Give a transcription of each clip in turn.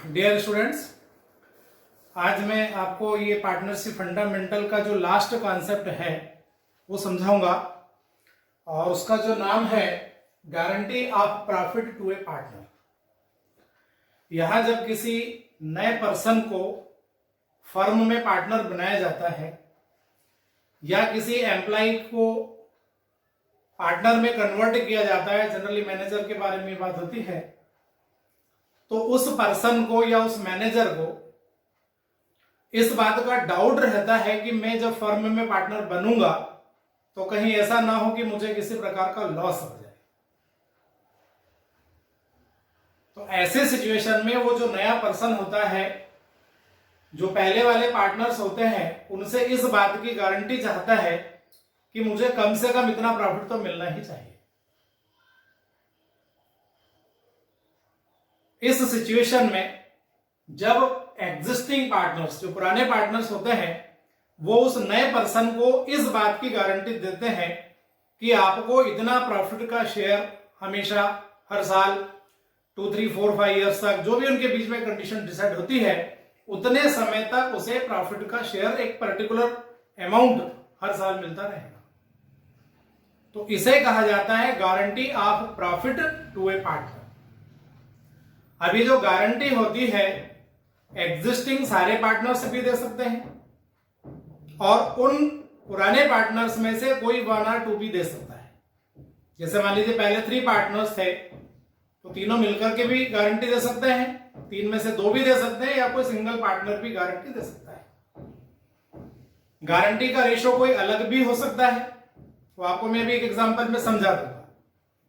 Dear students, आज मैं आपको ये पार्टनरशिप फंडामेंटल का जो लास्ट कॉन्सेप्ट है वो समझाऊंगा और उसका जो नाम है guarantee of profit to a partner. यहां जब किसी नए पर्सन को फर्म में पार्टनर बनाया जाता है या किसी एम्प्लॉय को पार्टनर में कन्वर्ट किया जाता है, जनरली मैनेजर के बारे में बात होती है, तो उस पर्सन को या उस मैनेजर को इस बात का डाउट रहता है कि मैं जब फर्म में पार्टनर बनूंगा तो कहीं ऐसा ना हो कि मुझे किसी प्रकार का लॉस हो जाए। तो ऐसे सिचुएशन में वो जो नया पर्सन होता है, जो पहले वाले पार्टनर्स होते हैं, उनसे इस बात की गारंटी चाहता है कि मुझे कम से कम इतना प्रॉफिट तो मिलना ही चाहिए। इस सिचुएशन में जब एग्जिस्टिंग पार्टनर्स, जो पुराने पार्टनर्स होते हैं, वो उस नए पर्सन को इस बात की गारंटी देते हैं कि आपको इतना प्रॉफिट का शेयर हमेशा, हर साल 2, 3, 4, 5 ईयर्स तक, जो भी उनके बीच में कंडीशन डिसाइड होती है, उतने समय तक उसे प्रॉफिट का शेयर, एक पर्टिकुलर अमाउंट हर साल मिलता रहेगा। तो इसे कहा जाता है guarantee of profit to a partner. अभी जो गारंटी होती है, एग्जिस्टिंग सारे पार्टनर्स भी दे सकते हैं और उन पुराने पार्टनर्स में से कोई 1 or 2 भी दे सकता है। जैसे मान लीजिए पहले 3 पार्टनर्स थे तो तीनों मिलकर के भी गारंटी दे सकते हैं, 3 में से 2 भी दे सकते हैं, या कोई सिंगल पार्टनर भी गारंटी दे सकता है। गारंटी का रेशो कोई अलग भी हो सकता है, तो आपको मैं भी एक एग्जांपल में समझा दूंगा।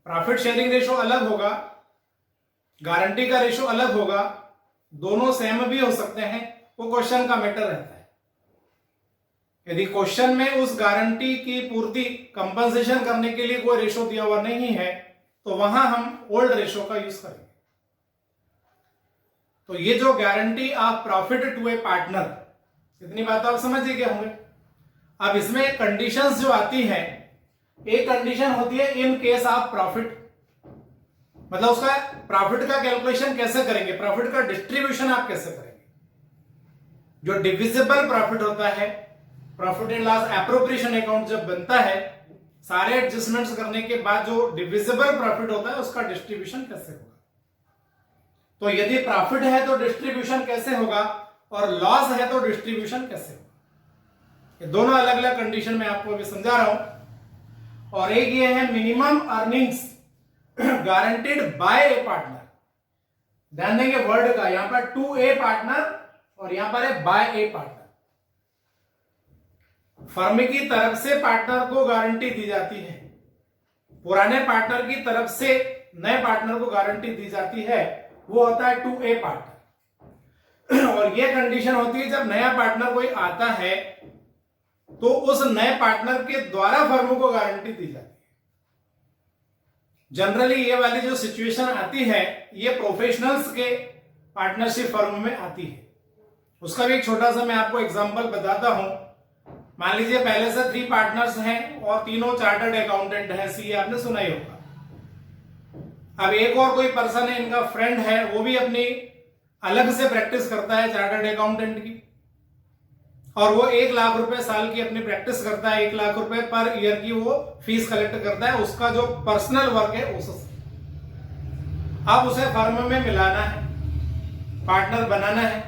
प्रॉफिट शेयरिंग रेशो अलग होगा, गारंटी का रेशो अलग होगा, दोनों सेम भी हो सकते हैं, वो क्वेश्चन का मैटर रहता है। यदि क्वेश्चन में उस गारंटी की पूर्ति, कंपनसेशन करने के लिए कोई रेशो दिया हुआ नहीं है, तो वहां हम ओल्ड रेशो का यूज करेंगे। तो ये जो guarantee of profit to a partner, इतनी बात आप समझ ही गए होंगे। अब इसमें कंडीशंस जो आती है, एक कंडीशन होती है इन केस ऑफ प्रॉफिट, मतलब उसका प्रॉफिट का कैलकुलेशन कैसे करेंगे, प्रॉफिट का डिस्ट्रीब्यूशन आप कैसे करेंगे। जो डिविजिबल प्रॉफिट होता है, profit and loss appropriation account जब बनता है, सारे एडजस्टमेंट्स करने के बाद जो डिविजिबल प्रॉफिट होता है उसका डिस्ट्रीब्यूशन कैसे होगा। तो यदि प्रॉफिट है तो डिस्ट्रीब्यूशन कैसे होगा, और लॉस है तो डिस्ट्रीब्यूशन कैसे होगा। ये दोनों अलग अलग कंडीशन में आपको अभी समझा रहा हूं। और एक ये है मिनिमम अर्निंग्स गारंटीड बाय ए पार्टनर। ध्यान देंगे वर्ड का, यहां पर टू ए पार्टनर और यहां पर है बाय ए पार्टनर। फर्म की तरफ से पार्टनर को गारंटी दी जाती है, पुराने पार्टनर की तरफ से नए पार्टनर को गारंटी दी जाती है, वो होता है टू ए पार्टनर। और ये कंडीशन होती है जब नया पार्टनर कोई आता है तो उस नए पार्टनर के द्वारा फर्म को गारंटी दी जाती है। जनरली ये वाली जो सिचुएशन आती है, ये प्रोफेशनल्स के पार्टनरशिप फर्म में आती है। उसका भी एक छोटा सा मैं आपको एग्जांपल बताता हूं। मान लीजिए पहले से 3 पार्टनर्स हैं और तीनों चार्टर्ड अकाउंटेंट हैं, सीए आपने सुना ही होगा। अब एक और कोई पर्सन है, इनका फ्रेंड है, वो भी अपनी अलग से प्रैक्टिस करता है चार्टर्ड अकाउंटेंट की, और वो 1 लाख रुपए साल की अपनी प्रैक्टिस करता है, 1 लाख रुपए पर ईयर की वो फीस कलेक्ट करता है, उसका जो पर्सनल वर्क है उससे। अब उसे फर्म में मिलाना है, पार्टनर बनाना है,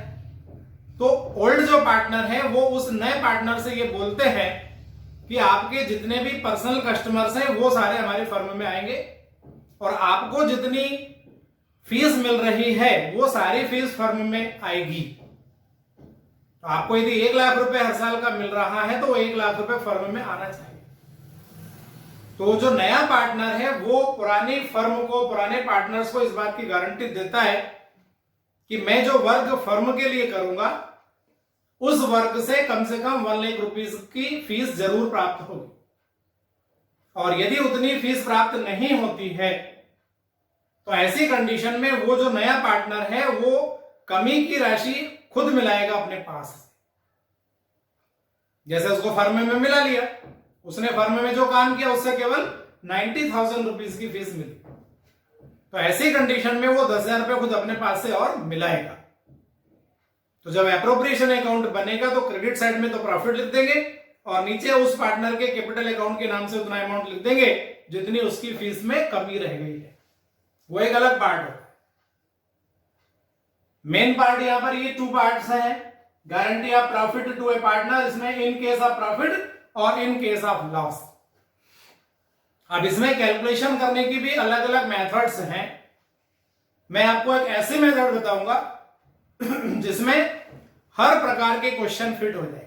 तो ओल्ड जो पार्टनर है वो उस नए पार्टनर से ये बोलते हैं कि आपके जितने भी पर्सनल कस्टमर्स हैं वो सारे हमारी फर्म में आएंगे और आपको जितनी फीस मिल रही है वो सारी फीस फर्म में आएगी। तो आपको यदि 1 लाख रुपए हर साल का मिल रहा है तो वो 1 लाख रुपए फर्म में आना चाहिए। तो जो नया पार्टनर है वो पुरानी फर्म को, पुराने पार्टनर्स को इस बात की गारंटी देता है कि मैं जो वर्क फर्म के लिए करूंगा उस वर्क से कम 1 लाख रुपीस की फीस जरूर प्राप्त होगी। और यदि उतनी फीस प्राप्त नहीं होती है तो ऐसी कंडीशन में वो जो नया पार्टनर है वो कमी की राशि खुद मिलाएगा अपने पास। जैसे उसको फर्म में मिला लिया, उसने फर्म में जो काम किया उससे केवल 90,000 रुपीज की फीस मिली, तो ऐसी कंडीशन में वो 10,000 रुपए खुद अपने पास से और मिलाएगा। तो जब एप्रोप्रिएशन अकाउंट बनेगा तो क्रेडिट साइड में तो प्रॉफिट लिख देंगे और नीचे उस पार्टनर के कैपिटल अकाउंट के नाम से उतना अमाउंट लिख देंगे जितनी उसकी फीस में कमी रह गई है। वो एक अलग पार्ट है। मेन पार्ट यहां पर ये 2 पार्ट्स हैं, guarantee of profit to a partner, इसमें इन केस ऑफ प्रॉफिट और इन केस ऑफ लॉस। अब इसमें कैलकुलेशन करने की भी अलग अलग मेथड्स हैं। मैं आपको एक ऐसी मेथड बताऊंगा जिसमें हर प्रकार के क्वेश्चन फिट हो जाएंगे,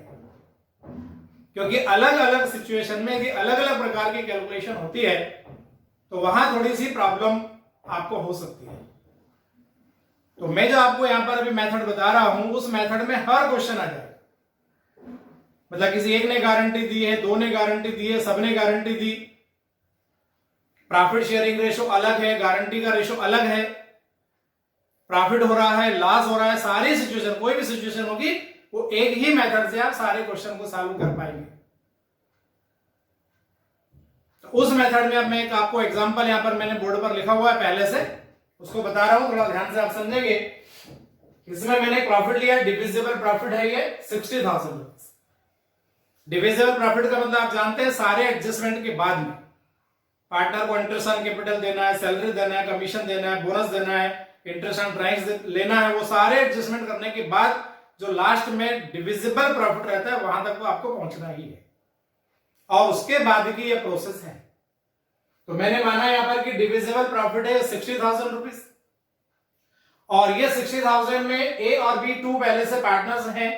क्योंकि अलग अलग सिचुएशन में यदि अलग अलग प्रकार की कैलकुलेशन होती है तो वहां थोड़ी सी प्रॉब्लम आपको हो सकती है। तो मैं जो आपको यहां पर अभी मेथड बता रहा हूं उस मेथड में हर क्वेश्चन आ जाएगा। मतलब किसी एक ने गारंटी दी है, 2 ने गारंटी दी है, सबने गारंटी दी, प्रॉफिट शेयरिंग रेशो अलग है, गारंटी का रेशो अलग है, प्रॉफिट हो रहा है, लॉस हो रहा है, सारी सिचुएशन कोई भी सिचुएशन होगी वो एक ही मेथड से आप सारे क्वेश्चन को सॉल्व कर पाएंगे। तो उस मेथड में अब मैं एक आपको एग्जांपल यहां पर मैंने बोर्ड पर लिखा हुआ है पहले से, उसको बता रहा हूं, थोड़ा ध्यान से आप समझेंगे। इसमें मैंने प्रॉफिट लिया, डिविजिबल प्रॉफिट है ये 60,000 रुपीज। डिविजिबल प्रॉफिट का मतलब आप जानते हैं सारे एडजस्टमेंट के बाद में पार्टनर को इंटरेस्ट ऑन कैपिटल देना है, सैलरी देना है, कमीशन देना है, बोनस देना है, इंटरेस्ट ऑन ड्राइंग्स लेना है, वो सारे एडजस्टमेंट करने के बाद जो लास्ट में डिविजिबल प्रॉफिट रहता है वहां तक तो आपको पहुंचना ही है और उसके बाद की ये प्रोसेस है। तो मैंने माना यहां पर कि डिविजिबल प्रॉफिट है 60,000 रुपीज और ये 60,000 में ए और बी 2 पहले से पार्टनर्स हैं,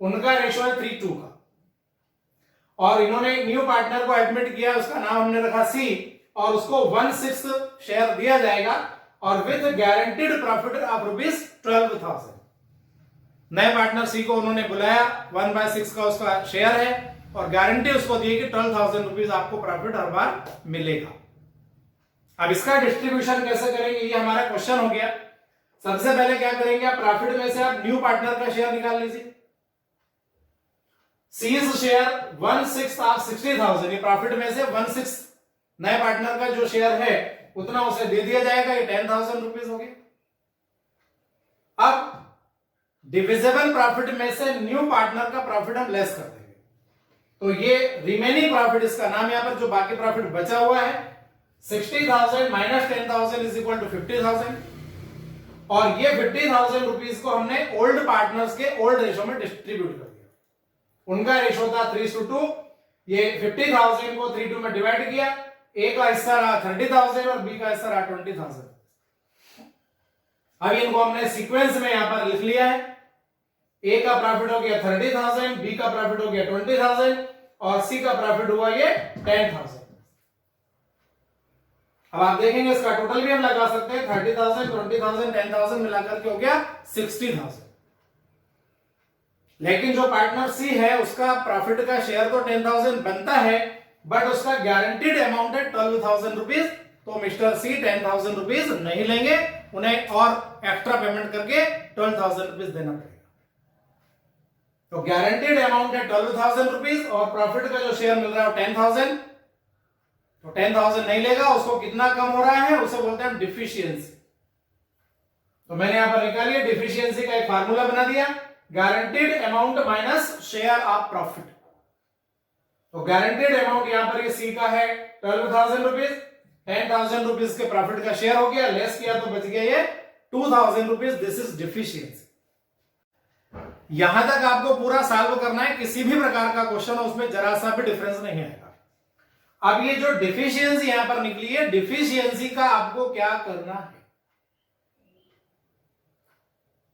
उनका रेशो है 3:2 का और इन्होंने न्यू पार्टनर को एडमिट किया, उसका नाम हमने रखा सी और उसको 1/6 शेयर दिया जाएगा और with guaranteed profit of rupees 12,000। नए पार्टनर सी को उन्होंने बुलाया, 1/6 का उसका शेयर है और गारंटी उसको दी कि 12,000 रुपीज आपको प्रॉफिट हर बार मिलेगा। अब इसका डिस्ट्रीब्यूशन कैसे करेंगे ये हमारा क्वेश्चन हो गया। सबसे पहले क्या करेंगे, आप प्रॉफिट में से आप न्यू पार्टनर का शेयर निकाल लीजिए। सीज शेयर 1/6 ऑफ 60,000, ये प्रॉफिट में से 1/6 नए पार्टनर का जो शेयर है उतना उसे दे दिया जाएगा, ये 10,000 रुपीज हो गए। अब डिविजिबल प्रॉफिट में से न्यू पार्टनर का प्रॉफिट हम लेस कर देंगे, तो ये रिमेनिंग प्रॉफिट, इसका नाम यहां पर जो बाकी प्रॉफिट बचा हुआ है 60,000 माइनस 10,000 इज इक्वल टू 50,000 और ये 50,000 रुपीज को हमने ओल्ड पार्टनर्स के ओल्ड रेशो में डिस्ट्रीब्यूट कर दिया। उनका रेशो था 3:2, ये 50,000 को 3:2 में डिवाइड किया, ए का हिस्सा रहा 30,000 और बी का हिस्सा रहा 20,000। अब इनको हमने सीक्वेंस में यहां पर लिख लिया है। ए का प्रॉफिट हो गया 30,000, बी का प्रॉफिट हो गया 20,000 और सी का प्रॉफिट हुआ ये 10,000। अब आप देखेंगे इसका टोटल भी हम लगा सकते हैं, 30,000, 20,000, 10,000 मिलाकर के हो गया 60,000। लेकिन जो पार्टनर सी है उसका प्रॉफिट का शेयर तो 10,000 बनता है बट उसका गारंटीड अमाउंट है 12,000 रुपीज, तो मिस्टर सी 10,000 रुपीज नहीं लेंगे, उन्हें और एक्स्ट्रा पेमेंट करके 12,000 रुपीज देना पड़ेगा। तो गारंटीड अमाउंट है 12,000 रुपीज और प्रॉफिट का जो शेयर मिल रहा है 10,000, तो 10,000 नहीं लेगा, उसको कितना कम हो रहा है उसे बोलते हैं डिफिशियंसी। तो मैंने यहां पर निकाली है, डिफिशियंसी का एक फार्मूला बना दिया, guaranteed amount minus share of profit. तो गारंटीड अमाउंट यहां पर ये सी का है 12,000 रुपीज, 10,000 रुपीज के प्रॉफिट का शेयर हो गया, लेस किया तो बच गया ये 2,000 रुपीज, दिस इज डिफिशियंसी। यहां तक आपको पूरा सॉल्व करना है, किसी भी प्रकार का क्वेश्चन हो उसमें जरा सा भी डिफरेंस नहीं आएगा। अब ये जो डिफिशियंसी यहां पर निकली है, डिफिशियंसी का आपको क्या करना है,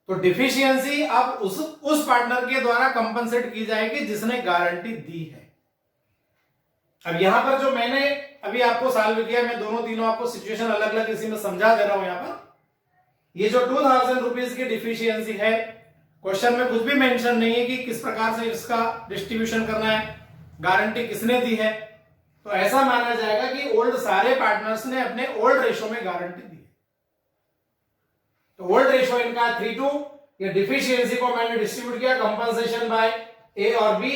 तो डिफिशियंसी अब उस पार्टनर के द्वारा कंपनसेट की जाएगी जिसने गारंटी दी है। अब यहां पर जो मैंने अभी आपको सॉल्व किया, मैं दोनों तीनों आपको सिचुएशन अलग अलग इसी में समझा दे रहा हूं। यहां पर ये जो 2,000 रुपीज की डिफिशियंसी है, क्वेश्चन में कुछ भी मेंशन नहीं है कि किस प्रकार से इसका डिस्ट्रीब्यूशन करना है, गारंटी किसने दी है, तो ऐसा माना जाएगा कि ओल्ड सारे पार्टनर्स ने अपने ओल्ड रेशो में गारंटी दी। तो ओल्ड रेशो इनका 3:2, ये डिफिशियंसी को मैंने डिस्ट्रीब्यूट किया कंपनसेशन बाय ए और बी,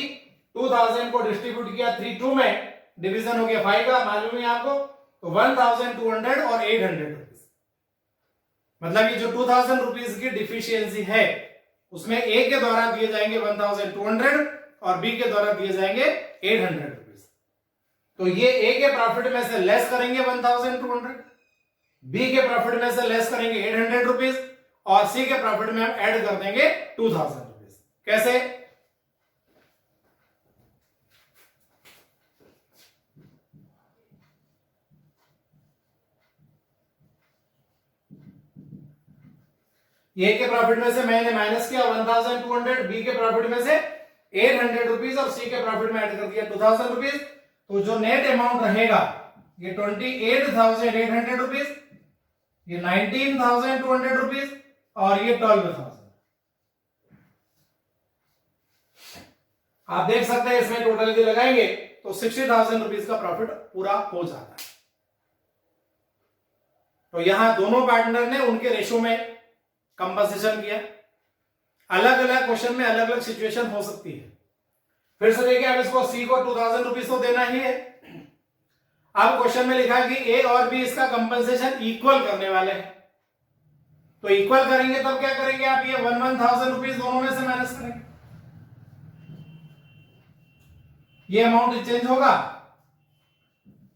2,000 को डिस्ट्रीब्यूट किया 3:2 में, डिवीजन हो गया 5 का, मालूम है आपको, तो 1,200 और 800 रुपीज। मतलब ये जो 2,000 रुपीज की डिफिशियंसी है उसमें ए के द्वारा दिए जाएंगे 1200 और बी के द्वारा दिए जाएंगे 800 रुपीज। तो ये ए के प्रॉफिट में से लेस करेंगे 1200, बी के प्रॉफिट में से लेस करेंगे 800 रुपीज और सी के प्रॉफिट में हम ऐड कर देंगे 2000 रुपीज। कैसे? ए के प्रॉफिट में से मैंने माइनस किया 1200, बी के प्रॉफिट में से 800 रुपीज और सी के प्रॉफिट में ऐड कर दिया 2000 रुपीज। तो जो नेट अमाउंट रहेगा ये 28,800 रुपीज, ये 19,200 रुपीज और ये 12,000। आप देख सकते हैं इसमें टोटल यदि लगाएंगे तो 60,000 रुपीज का प्रॉफिट पूरा हो जाता है। तो यहां दोनों पार्टनर ने उनके रेशो में कंपनसेशन किया। अलग अलग क्वेश्चन में अलग अलग सिचुएशन हो सकती है। फिर से देखिए, अब इसको सी को 2000 रुपीज तो देना ही है। अब क्वेश्चन में लिखा कि ए और बी इसका कंपनसेशन इक्वल करने वाले हैं। तो इक्वल करेंगे तब क्या करेंगे आप, ये 1,000 रुपीज दोनों में से माइनस करेंगे, ये अमाउंट चेंज होगा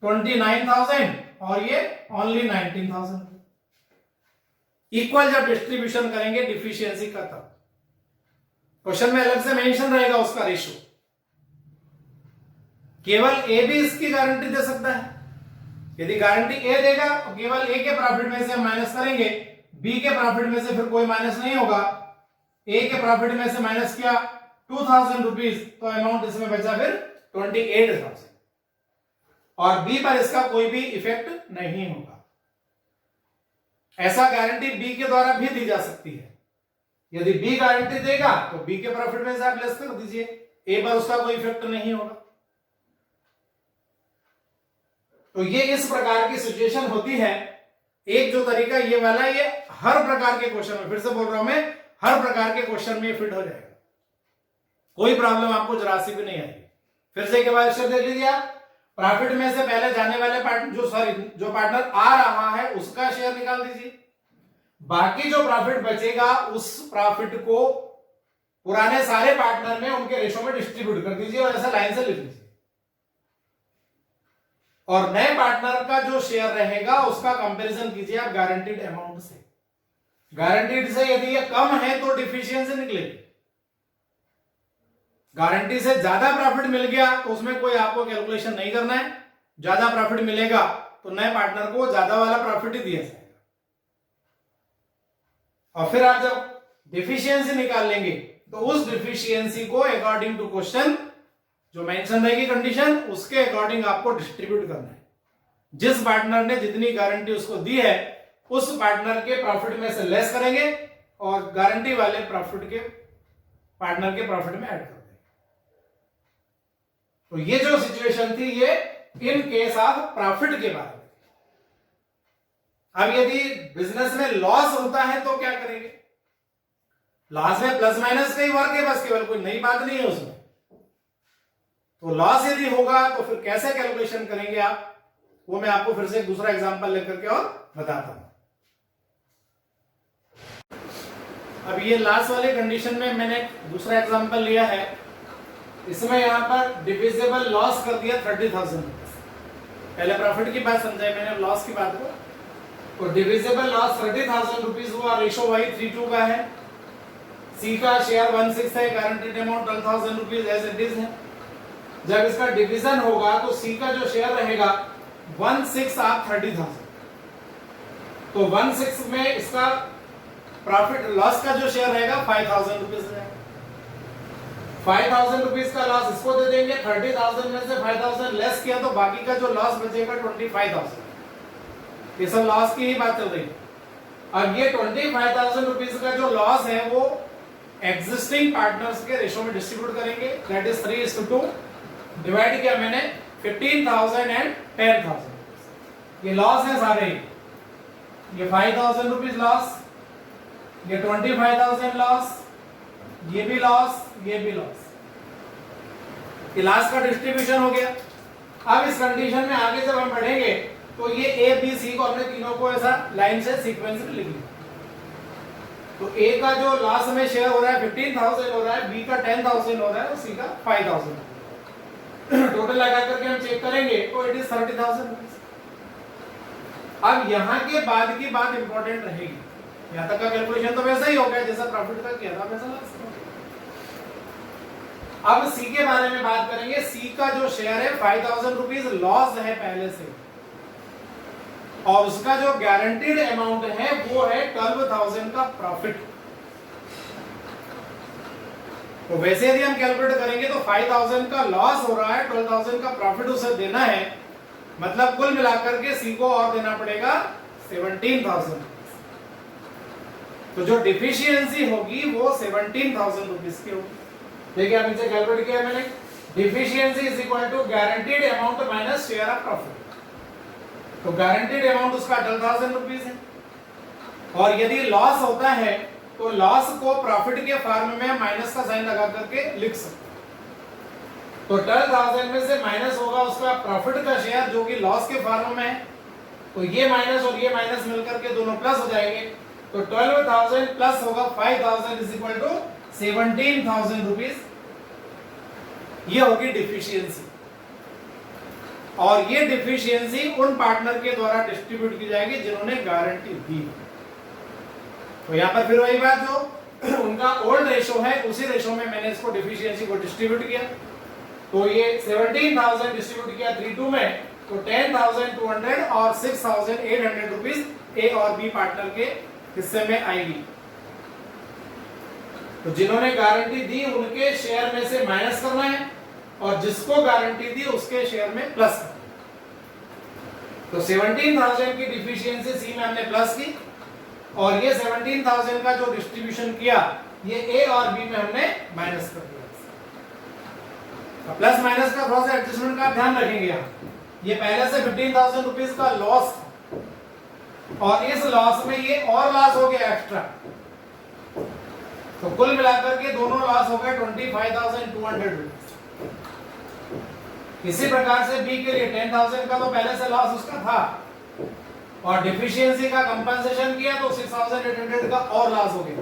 29,000 और ये ओनली 19,000। इक्वल जब डिस्ट्रीब्यूशन करेंगे डिफिशियंसी का तब क्वेश्चन में अलग से मेंशन रहेगा उसका रेशो। केवल ए भी इसकी गारंटी दे सकता है। यदि गारंटी ए देगा तो केवल ए के प्रॉफिट में से हम माइनस करेंगे, बी के प्रॉफिट में से फिर कोई माइनस नहीं होगा। ए के प्रॉफिट में से माइनस किया 2,000 रुपीज तो अमाउंट इसमें बचा फिर 28,000 और बी पर इसका कोई भी इफेक्ट नहीं होगा। ऐसा गारंटी बी के द्वारा भी दी जा सकती है। यदि बी गारंटी देगा तो बी के प्रॉफिट में से आप लेस कर दीजिए, ए पर उसका कोई इफेक्ट नहीं होगा। तो ये इस प्रकार की सिचुएशन होती है। एक जो तरीका ये वाला, ये हर प्रकार के क्वेश्चन में, फिर से बोल रहा हूं मैं, हर प्रकार के क्वेश्चन में फिट हो जाएगा, कोई प्रॉब्लम आपको जरा सी भी नहीं आएगी। फिर से एक बार देख लीजिए आप, प्रॉफिट में से पहले जाने वाले जो पार्टनर आ रहा है उसका शेयर निकाल दीजिए। बाकी जो प्रॉफिट बचेगा उस प्रॉफिट को पुराने सारे पार्टनर में उनके रेशो में डिस्ट्रीब्यूट कर दीजिए और ऐसा लाइन से लिख लीजिए। और नए पार्टनर का जो शेयर रहेगा उसका कंपैरिजन कीजिए आप गारंटीड अमाउंट से। गारंटीड से यदि ये कम है तो डिफिशियंसी निकलेगी। गारंटी से ज्यादा प्रॉफिट मिल गया तो उसमें कोई आपको कैलकुलेशन नहीं करना है। ज्यादा प्रॉफिट मिलेगा तो नए पार्टनर को ज्यादा वाला प्रॉफिट ही दिया जाएगा। और फिर आप जब डिफिशियंसी निकाल लेंगे तो उस डिफिशियंसी को अकॉर्डिंग टू क्वेश्चन जो मेंशन रहेगी कंडीशन, उसके अकॉर्डिंग आपको डिस्ट्रीब्यूट करना है। जिस पार्टनर ने जितनी गारंटी उसको दी है उस पार्टनर के प्रॉफिट में से लेस करेंगे और गारंटी वाले प्रॉफिट के पार्टनर के प्रॉफिट में ऐड कर देंगे। तो ये जो सिचुएशन थी ये इन केस ऑफ प्रॉफिट के बारे में। अब यदि बिजनेस में लॉस होता है तो क्या करेंगे? लॉस में प्लस माइनस का ही वर्क है, बस केवल कोई नई बात नहीं है उसमें। तो लॉस यदि होगा तो फिर कैसे कैलकुलेशन करेंगे आप, वो मैं आपको फिर से एक दूसरा एग्जांपल लेकर के और बताता हूं। अब ये लास्ट वाले कंडीशन में मैंने दूसरा एग्जांपल लिया है। इसमें यहां पर डिविजिबल लॉस कर दिया 30,000। पहले प्रॉफिट की बात समझाई मैंने, लॉस की बात को। तो डिविजिबल लॉस 30,000 रुपीज हुआ, रेशो वही 3:2 का है। सी का शेयर 1/6 है, guaranteed amount 12,000 rupees as it is है। जब इसका डिवीजन होगा तो सी का जो शेयर रहेगा 1/6 ऑफ 30,000। तो 1/6 में इसका प्रॉफिट लॉस का जो शेयर रहेगा 5,000 रुपीज रहेगा। 5,000 रुपीज का लॉस इसको दे देंगे। 30,000 में से 5,000 लेस किया तो बाकी का जो लॉस बचेगा 25,000। ये सब लॉस की ही बात चल रही है। अब ये 25,000 रुपीज का जो लॉस है वो एग्जिस्टिंग पार्टनर्स के रेशो में डिस्ट्रीब्यूट करेंगे। That is 3:2। डिवाइड किया मैंने 15,000 एंड 10,000। ये लॉस है सारे। ये 5,000 रुपीज लॉस, ये 25,000 लॉस, ये भी लॉस, ये भी लॉस। ये लॉस का डिस्ट्रीब्यूशन हो गया। अब इस कंडीशन में आगे जब हम बढ़ेंगे तो ये ए बी सी को हमने तीनों को ऐसा लाइन से सीक्वेंस में लिख लिया। तो ए का जो लास्ट में शेयर हो रहा है 15,000 हो रहा है, बी का 10,000 हो रहा है और सी का 5,000। टोटल लगा करके हम चेक करेंगे तो इट इज 30,000। अब यहां के बाद की बात इंपॉर्टेंट रहेगी। यहां तक का कैलकुलेशन तो वैसा ही हो गया जैसा प्रॉफिट का किया था वैसा लगा सकते। अब सी के बारे में बात करेंगे। सी का जो शेयर है 5,000 रुपीज लॉस है पहले से, और उसका जो गारंटीड अमाउंट है वो है 12,000 का प्रॉफिट। तो वैसे यदि हम कैलकुलेट करेंगे तो 5,000 का लॉस हो रहा है, 12,000 का प्रॉफिट उसे देना है, मतलब कुल मिलाकर के सी को और देना पड़ेगा 17,000। तो जो डिफिशियंसी होगी वो 17,000 रुपीज की होगी। देखिए अब इनसे कैलकुलेट किया मैंने। Deficiency is equal to guaranteed amount minus share of profit. तो गारंटीड अमाउंट उसका 12,000 रुपीज है, और यदि लॉस होता है तो लॉस को प्रॉफिट के फॉर्म में माइनस का साइन लगा करके लिख सकते हैं। तो 12,000 में से माइनस होगा उसका प्रॉफिट का शेयर जो कि लॉस के फॉर्म में है, तो ये माइनस और ये माइनस मिलकर के दोनों प्लस हो जाएंगे। तो 12,000 प्लस होगा 5,000 इज इक्वल टू 17,000 रुपीज। ये होगी डिफिशियंसी, और ये डिफिशियंसी उन पार्टनर के द्वारा डिस्ट्रीब्यूट की जाएगी जिन्होंने गारंटी दी। तो यहां पर फिर वही बात, जो उनका ओल्ड रेशो है उसी रेशो में मैंने इसको डिफिशियंसी को डिस्ट्रीब्यूट किया। तो ये 17,000 डिस्ट्रीब्यूट किया 3-2 में, तो 10,200 और 6,800 रुपीज ए और बी पार्टनर के हिस्से में आएगी। तो जिन्होंने गारंटी दी उनके शेयर में से माइनस करना है, और जिसको गारंटी दी उसके शेयर में प्लस करना है। तो 17,000 की डिफिशियंसी सी में हमने प्लस की, और ये 17,000 का जो डिस्ट्रीब्यूशन किया ये ए और बी में हमने माइनस कर दिया। प्लस माइनस का थोड़ा सा एडजस्टमेंट का ध्यान रखेंगे। यहाँ ये पहले से 15,000 रुपीज का लॉस, और इस लॉस में ये और लॉस हो गया एक्स्ट्रा, तो कुल मिलाकर के दोनों लॉस हो गए 25,200 रुपीज। इसी प्रकार से बी के लिए 10,000 का तो पहले से लॉस उसका था, और डिफिशियंसी का कंपनसेशन किया तो 6,800 का और लॉस हो गया।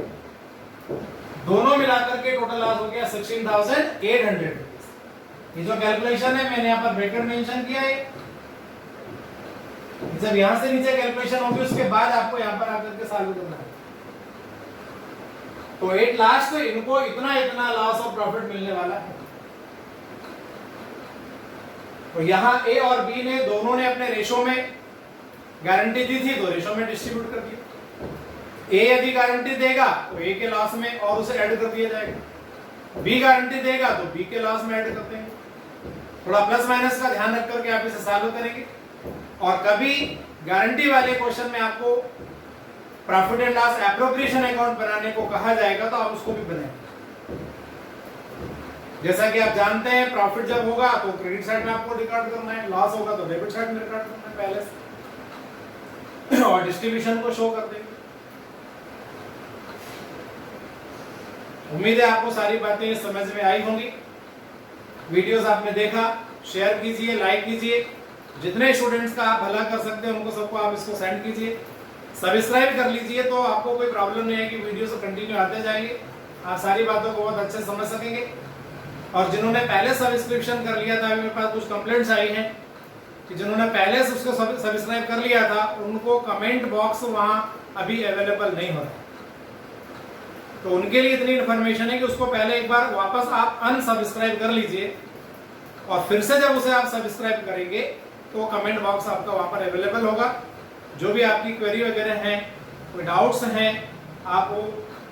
दोनों मिलाकर के टोटल लॉस हो गया 16,800 रुपीज। ये जो कैलकुलेशन है मैंने यहाँ पर ब्रैकेट मेंशन किया है। जब यहां से नीचे कैलकुलेशन होगी उसके बाद आपको यहाँ पर आकर के सॉल्व करना है। तो एट लास्ट इनको इतना इतना लॉस और प्रॉफिट मिलने वाला है। तो यहां ए और बी ने दोनों ने अपने रेशो में गारंटी दी थी तो रेशो में डिस्ट्रीब्यूट कर दिया। ए यदि गारंटी देगा तो ए के लॉस में और उसे ऐड कर दिया जाएगा, बी गारंटी देगा तो बी के लॉस में ऐड करते हैं। थोड़ा प्लस माइनस का ध्यान रख करके आप इसे सॉल्व करेंगे। और कभी गारंटी वाले क्वेश्चन में आपको profit and loss appropriation account बनाने को कहा जाएगा तो आप उसको भी बनाएंगे। जैसा कि आप जानते हैं प्रॉफिट जब होगा तो क्रेडिट साइड में आपको रिकॉर्ड करना है, लॉस होगा तो डेबिट साइड में रिकॉर्ड करना है पहले से, और डिस्ट्रीब्यूशन को शो कर देंगे। उम्मीद है आपको सारी बातें समझ में आई होंगी। वीडियोस आपने देखा, शेयर कीजिए, लाइक कीजिए, जितने स्टूडेंट्स का आप भला कर सकते हैं उनको सबको आप इसको सेंड कीजिए, सब्सक्राइब कर लीजिए, तो आपको कोई प्रॉब्लम नहीं है कि वीडियो से कंटिन्यू आते जाएंगे, आप सारी बातों को बहुत अच्छे समझ सकेंगे। और जिन्होंने पहले सब्सक्रिप्शन कर लिया था, मेरे पास कुछ कंप्लेंट्स आई हैं कि जिन्होंने पहले से उसको सब्सक्राइब कर लिया था उनको कमेंट बॉक्स वहां अभी अवेलेबल नहीं हो रहा, तो उनके लिए इतनी इन्फॉर्मेशन है कि उसको पहले एक बार वापस आप अनसब्सक्राइब कर लीजिए, और फिर से जब उसे आप सब्सक्राइब करेंगे तो कमेंट बॉक्स आपका वहां पर अवेलेबल होगा। जो भी आपकी क्वेरी वगैरह हैं, कोई डाउट्स हैं, आप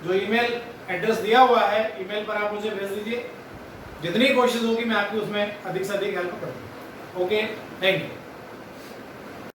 जो ईमेल एड्रेस दिया हुआ है ईमेल पर आप मुझे भेज दीजिए। जितनी कोशिश होगी मैं आपकी उसमें अधिक से अधिक हेल्प करूंगा। Okay, thank you.